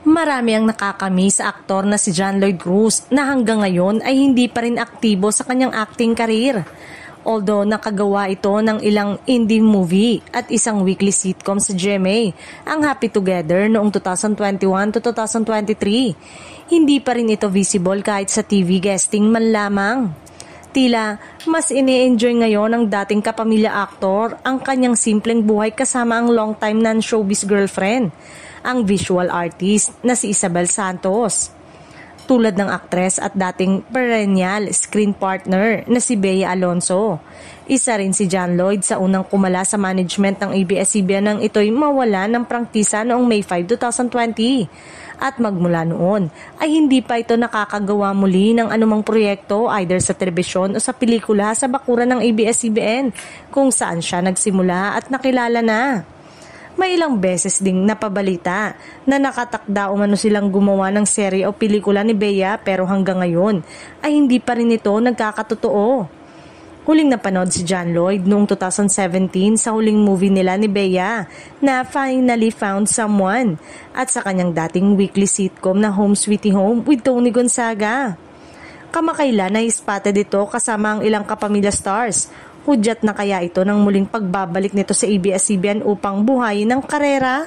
Marami ang nakakami sa aktor na si John Lloyd Cruz na hanggang ngayon ay hindi pa rin aktibo sa kanyang acting career. Although nakagawa ito ng ilang indie movie at isang weekly sitcom sa GMA, ang Happy Together noong 2021 to 2023, hindi pa rin ito visible kahit sa TV guesting man lamang. Tila mas ini-enjoy ngayon ng dating kapamilya aktor ang kanyang simpleng buhay kasama ang long-time non-showbiz girlfriend, ang visual artist na si Isabel Santos. Tulad ng aktres at dating perennial screen partner na si Bea Alonzo. Isa rin si John Lloyd sa unang kumala sa management ng ABS-CBN nang ito'y mawala ng prangkisa noong May 5, 2020. At magmula noon ay hindi pa ito nakakagawa muli ng anumang proyekto either sa telebisyon o sa pelikula sa bakuran ng ABS-CBN kung saan siya nagsimula at nakilala na. May ilang beses ding napabalita na nakatakda umano silang gumawa ng serye o pelikula ni Bea pero hanggang ngayon ay hindi pa rin ito nagkakatotoo. Huling napanood si John Lloyd noong 2017 sa huling movie nila ni Bea na Finally Found Someone at sa kanyang dating weekly sitcom na Home Sweetie Home with Tony Gonzaga. Kamakailan ay spotted ito kasama ang ilang kapamilya stars. Hudyat na kaya ito ng muling pagbabalik nito sa ABS-CBN upang buhayin ang karera?